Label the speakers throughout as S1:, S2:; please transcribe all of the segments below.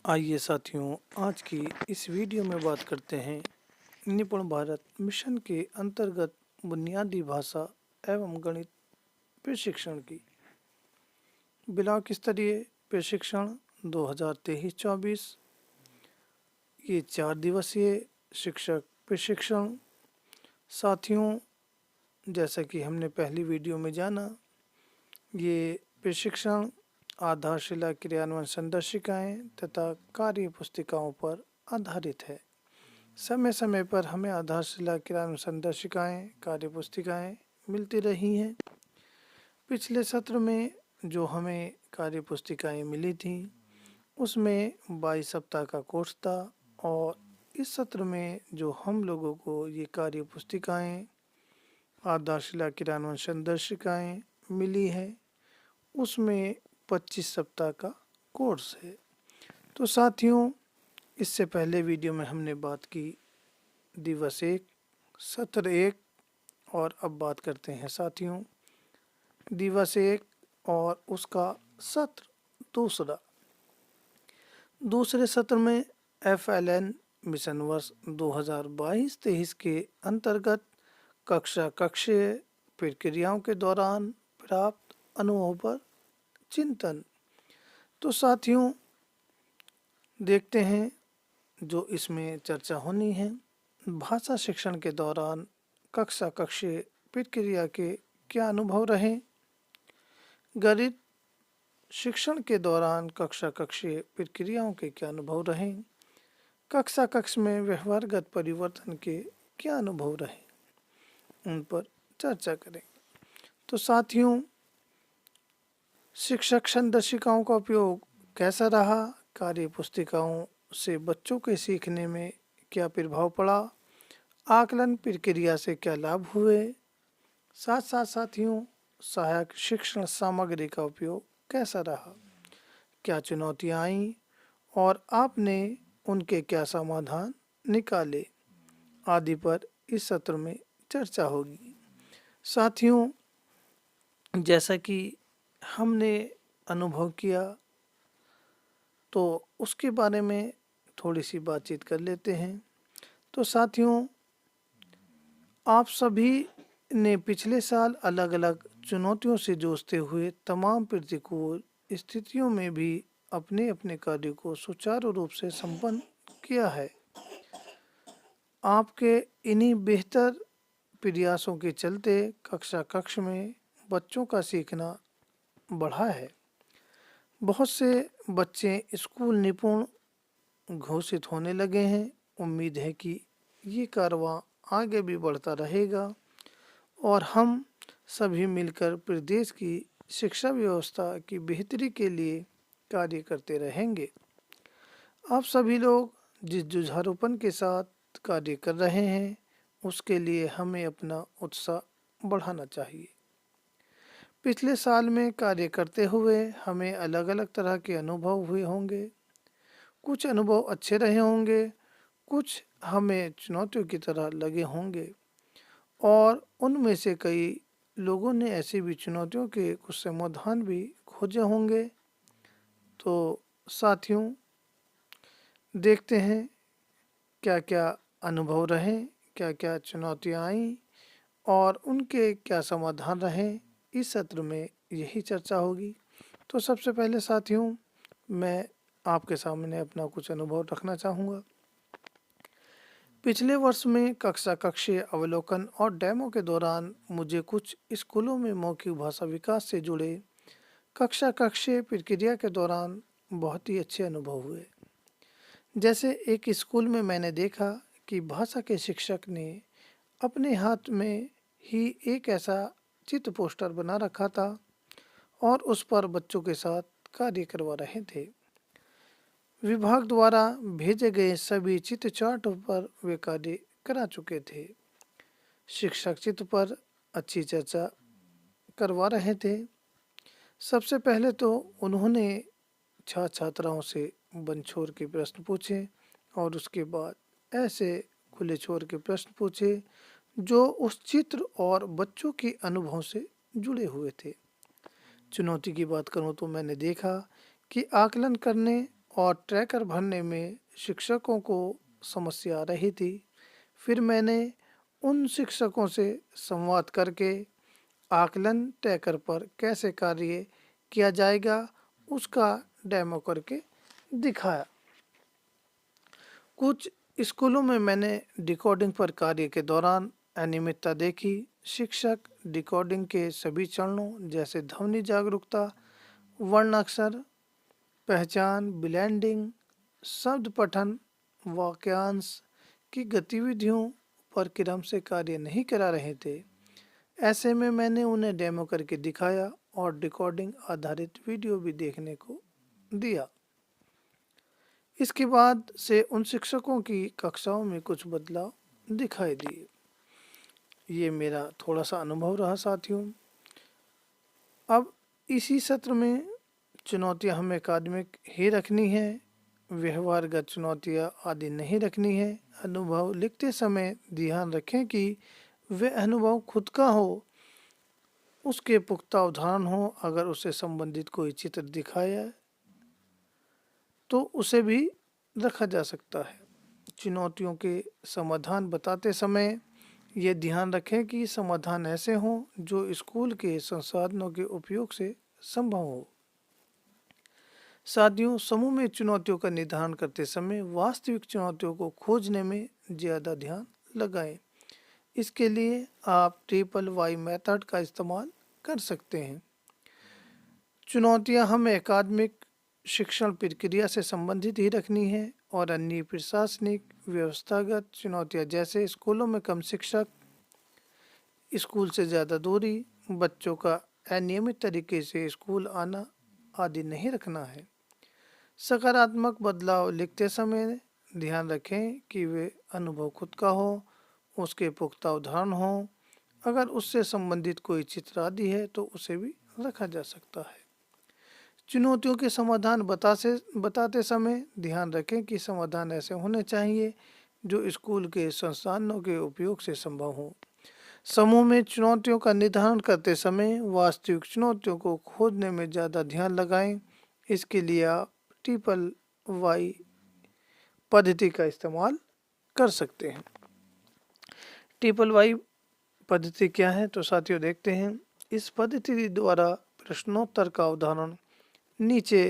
S1: आइए साथियों, आज की इस वीडियो में बात करते हैं निपुण भारत मिशन के अंतर्गत बुनियादी भाषा एवं गणित प्रशिक्षण की। ब्लॉक स्तरीय प्रशिक्षण 2023-24। ये 4 दिवसीय शिक्षक प्रशिक्षण। साथियों, जैसा कि हमने पहली वीडियो में जाना, ये प्रशिक्षण आधारशिला क्रियान्वयन संदर्शिकाएं तथा कार्य पुस्तिकाओं पर आधारित है। समय समय पर हमें आधारशिला क्रियान्वयन संदर्शिकाएं कार्य पुस्तिकाएं मिलती रही हैं। पिछले सत्र में जो हमें कार्य पुस्तिकाएं मिली थी उसमें 22 सप्ताह का कोर्स था, और इस सत्र में जो हम लोगों को ये कार्य पुस्तिकाएं आधारशिला क्रियान्वयन संदर्शिकाएं मिली है उसमें 25 सप्ताह का कोर्स है। तो साथियों, इससे पहले वीडियो में हमने बात की दिवस 1 सत्र 1, और अब बात करते हैं साथियों दिवस 1 और उसका सत्र दूसरे सत्र में FLN मिशन वर्ष 2022-23 के अंतर्गत कक्षीय प्रक्रियाओं के दौरान प्राप्त अनुभव पर चिंतन। तो साथियों, देखते हैं जो इसमें चर्चा होनी है। भाषा शिक्षण के दौरान कक्षीय प्रक्रिया के क्या अनुभव रहे। गणित शिक्षण के दौरान कक्षीय प्रक्रियाओं के क्या अनुभव रहे। कक्ष में व्यवहारगत परिवर्तन के क्या अनुभव रहे, उन पर चर्चा करें। तो साथियों, शिक्षक संदर्शिकाओं का उपयोग कैसा रहा, कार्य पुस्तिकाओं से बच्चों के सीखने में क्या प्रभाव पड़ा, आकलन प्रक्रिया से क्या लाभ हुए, साथ साथ साथियों सहायक शिक्षण सामग्री का उपयोग कैसा रहा, क्या चुनौतियां आईं और आपने उनके क्या समाधान निकाले, आदि पर इस सत्र में चर्चा होगी। साथियों, जैसा कि हमने अनुभव किया तो उसके बारे में थोड़ी सी बातचीत कर लेते हैं। तो साथियों, आप सभी ने पिछले साल अलग अलग चुनौतियों से जूझते हुए तमाम प्रतिकूल स्थितियों में भी अपने अपने कार्य को सुचारू रूप से संपन्न किया है। आपके इन्हीं बेहतर प्रयासों के चलते कक्ष में बच्चों का सीखना बढ़ा है। बहुत से बच्चे स्कूल निपुण घोषित होने लगे हैं। उम्मीद है कि ये कारवां आगे भी बढ़ता रहेगा और हम सभी मिलकर प्रदेश की शिक्षा व्यवस्था की बेहतरी के लिए कार्य करते रहेंगे। आप सभी लोग जिस जुझारूपन के साथ कार्य कर रहे हैं उसके लिए हमें अपना उत्साह बढ़ाना चाहिए। पिछले साल में कार्य करते हुए हमें अलग अलग तरह के अनुभव हुए होंगे। कुछ अनुभव अच्छे रहे होंगे, कुछ हमें चुनौतियों की तरह लगे होंगे, और उनमें से कई लोगों ने ऐसी भी चुनौतियों के कुछ समाधान भी खोजे होंगे। तो साथियों, देखते हैं क्या क्या अनुभव रहे, क्या क्या चुनौतियां आईं और उनके क्या समाधान रहे। इस सत्र में यही चर्चा होगी। तो सबसे पहले साथियों, मैं आपके सामने अपना कुछ अनुभव रखना चाहूँगा। पिछले वर्ष में कक्षीय अवलोकन और डेमो के दौरान मुझे कुछ स्कूलों में मौखिक भाषा विकास से जुड़े कक्षीय प्रक्रिया के दौरान बहुत ही अच्छे अनुभव हुए। जैसे एक स्कूल में मैंने देखा कि भाषा के शिक्षक ने अपने हाथ में ही एक ऐसा चित्र पोस्टर बना रखा था और उस पर बच्चों के साथ कार्य करवा रहे थे। विभाग द्वारा भेजे गए सभी चित्र चार्टों पर वे कार्य करा चुके थे। शिक्षक चित्र पर अच्छी चर्चा करवा रहे थे। सबसे पहले तो उन्होंने छात्राओं से बंद छोर के प्रश्न पूछे और उसके बाद ऐसे खुले छोर के प्रश्न पूछे जो उस चित्र और बच्चों के अनुभव से जुड़े हुए थे। चुनौती की बात करूं तो मैंने देखा कि आकलन करने और ट्रैकर भरने में शिक्षकों को समस्या आ रही थी। फिर मैंने उन शिक्षकों से संवाद करके आकलन ट्रैकर पर कैसे कार्य किया जाएगा उसका डेमो करके दिखाया। कुछ स्कूलों में मैंने डिकोडिंग पर कार्य के दौरान अनियमितता देखी। शिक्षक डिकोडिंग के सभी चरणों जैसे ध्वनि जागरूकता, वर्णाक्षर पहचान, ब्लेंडिंग, शब्द पठन, वाक्यांश की गतिविधियों पर क्रम से कार्य नहीं करा रहे थे। ऐसे में मैंने उन्हें डेमो करके दिखाया और डिकोडिंग आधारित वीडियो भी देखने को दिया। इसके बाद से उन शिक्षकों की कक्षाओं में कुछ बदलाव दिखाई दिए। ये मेरा थोड़ा सा अनुभव रहा साथियों। अब इसी सत्र में चुनौतियां हमें अकादमिक ही रखनी है, व्यवहारगत चुनौतियां आदि नहीं रखनी है। अनुभव लिखते समय ध्यान रखें कि वह अनुभव खुद का हो, उसके पुख्ता उदाहरण हो। अगर उससे संबंधित कोई चित्र दिखाया तो उसे भी रखा जा सकता है। चुनौतियों के समाधान बताते समय ये ध्यान रखें कि समाधान ऐसे हों जो स्कूल के संसाधनों के उपयोग से संभव हो। साथियों, समूह में चुनौतियों का निर्धारण करते समय वास्तविक चुनौतियों को खोजने में ज़्यादा ध्यान लगाएं। इसके लिए आप ट्रिपल वाई मेथड का इस्तेमाल कर सकते हैं। चुनौतियां हमें अकादमिक शिक्षण प्रक्रिया से संबंधित ही रखनी है और अन्य प्रशासनिक व्यवस्थागत चुनौतियां जैसे स्कूलों में कम शिक्षक, स्कूल से ज़्यादा दूरी, बच्चों का अनियमित तरीके से स्कूल आना आदि नहीं रखना है। सकारात्मक बदलाव लिखते समय ध्यान रखें कि वे अनुभव खुद का हो, उसके पुख्ता उदाहरण हो। अगर उससे संबंधित कोई चित्र आदि है तो उसे भी रखा जा सकता है। चुनौतियों के समाधान बताते समय ध्यान रखें कि समाधान ऐसे होने चाहिए जो स्कूल के संसाधनों के उपयोग से संभव हो। समूह में चुनौतियों का निर्धारण करते समय वास्तविक चुनौतियों को खोजने में ज़्यादा ध्यान लगाएं। इसके लिए आप ट्रिपल वाई पद्धति का इस्तेमाल कर सकते हैं। ट्रिपल वाई पद्धति क्या है तो साथियों देखते हैं। इस पद्धति द्वारा प्रश्नोत्तर का उदाहरण नीचे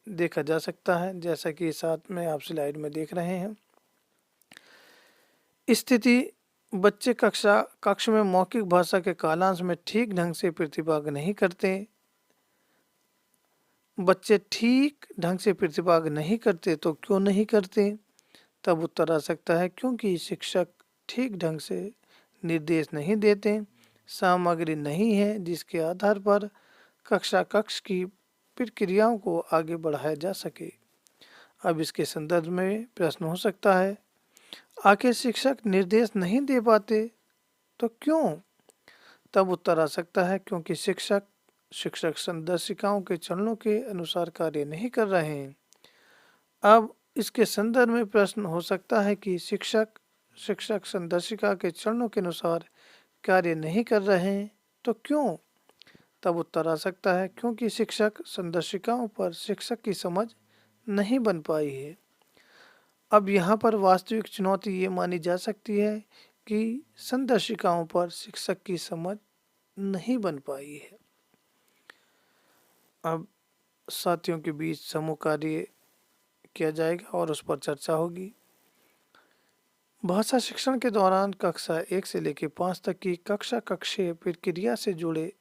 S1: देखा जा सकता है, जैसा कि साथ में आप स्लाइड में देख रहे हैं। स्थिति: बच्चे कक्ष में मौखिक भाषा के कालांश में ठीक ढंग से प्रतिभाग नहीं करते। बच्चे ठीक ढंग से प्रतिभाग नहीं करते तो क्यों नहीं करते? तब उत्तर आ सकता है क्योंकि शिक्षक ठीक ढंग से निर्देश नहीं देते, सामग्री नहीं है जिसके आधार पर कक्ष की प्रक्रियाओं को आगे बढ़ाया जा सके। अब इसके संदर्भ में प्रश्न हो सकता है, आखिर शिक्षक निर्देश नहीं दे पाते तो क्यों? तब उत्तर आ सकता है क्योंकि शिक्षक संदर्शिकाओं के चरणों के अनुसार कार्य नहीं कर रहे हैं। अब इसके संदर्भ में प्रश्न हो सकता है कि शिक्षक संदर्शिका के चरणों के अनुसार कार्य नहीं कर रहे हैं तो क्यों? तब उत्तर आ सकता है क्योंकि शिक्षक संदर्शिकाओं पर शिक्षक की समझ नहीं बन पाई है। अब यहाँ पर वास्तविक चुनौती ये मानी जा सकती है कि संदर्शिकाओं पर शिक्षक की समझ नहीं बन पाई है। अब साथियों के बीच समूह कार्य किया जाएगा और उस पर चर्चा होगी। भाषा शिक्षण के दौरान कक्षा 1 से लेकर 5 तक की कक्षीय प्रक्रिया से जुड़े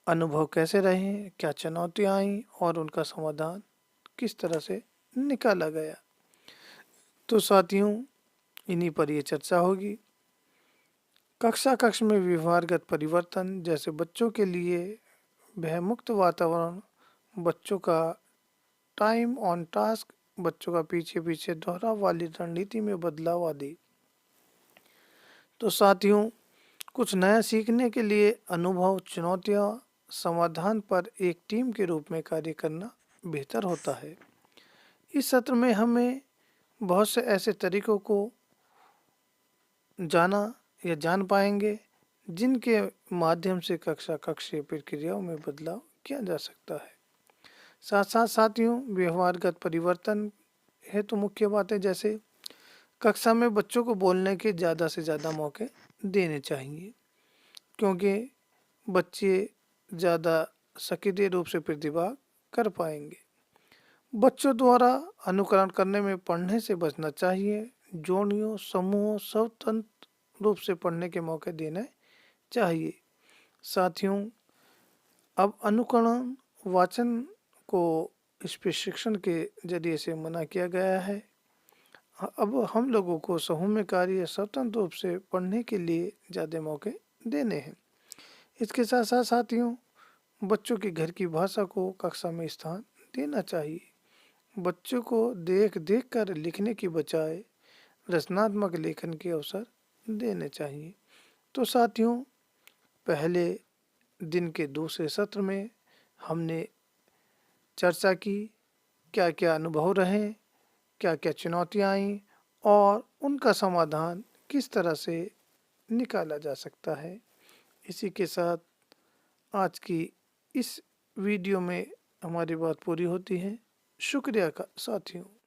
S1: अनुभव कैसे रहे, क्या चुनौतियाँ आई और उनका समाधान किस तरह से निकाला गया। तो साथियों, इन्हीं पर ये चर्चा होगी। कक्ष में व्यवहारगत परिवर्तन जैसे बच्चों के लिए भयमुक्त वातावरण, बच्चों का टाइम ऑन टास्क, बच्चों का पीछे दोहराव वाली रणनीति में बदलाव आदि। तो साथियों, कुछ नया सीखने के लिए अनुभव, चुनौतियाँ, समाधान पर एक टीम के रूप में कार्य करना बेहतर होता है। इस सत्र में हमें बहुत से ऐसे तरीकों को जान पाएंगे जिनके माध्यम से कक्षीय प्रक्रियाओं में बदलाव किया जा सकता है। साथ साथ साथियों, व्यवहारगत परिवर्तन है तो मुख्य बात है, जैसे कक्षा में बच्चों को बोलने के ज़्यादा से ज़्यादा मौके देने चाहिए, क्योंकि बच्चे ज़्यादा सक्रिय रूप से प्रतिभा कर पाएंगे। बच्चों द्वारा अनुकरण करने में पढ़ने से बचना चाहिए। जोड़ियों, समूहों, स्वतंत्र रूप से पढ़ने के मौके देने चाहिए। साथियों, अब अनुकरण वाचन को इस प्रशिक्षण के जरिए से मना किया गया है। अब हम लोगों को समूह में कार्य स्वतंत्र रूप से पढ़ने के लिए ज़्यादा मौके देने हैं। इसके साथ साथ साथियों, बच्चों की घर की भाषा को कक्षा में स्थान देना चाहिए। बच्चों को देख देख कर लिखने की बजाय रचनात्मक लेखन के अवसर देने चाहिए। तो साथियों, पहले दिन के दूसरे सत्र में हमने चर्चा की, क्या क्या अनुभव रहे, क्या क्या चुनौतियाँ आईं और उनका समाधान किस तरह से निकाला जा सकता है। इसी के साथ आज की इस वीडियो में हमारी बात पूरी होती है। शुक्रिया का साथियों।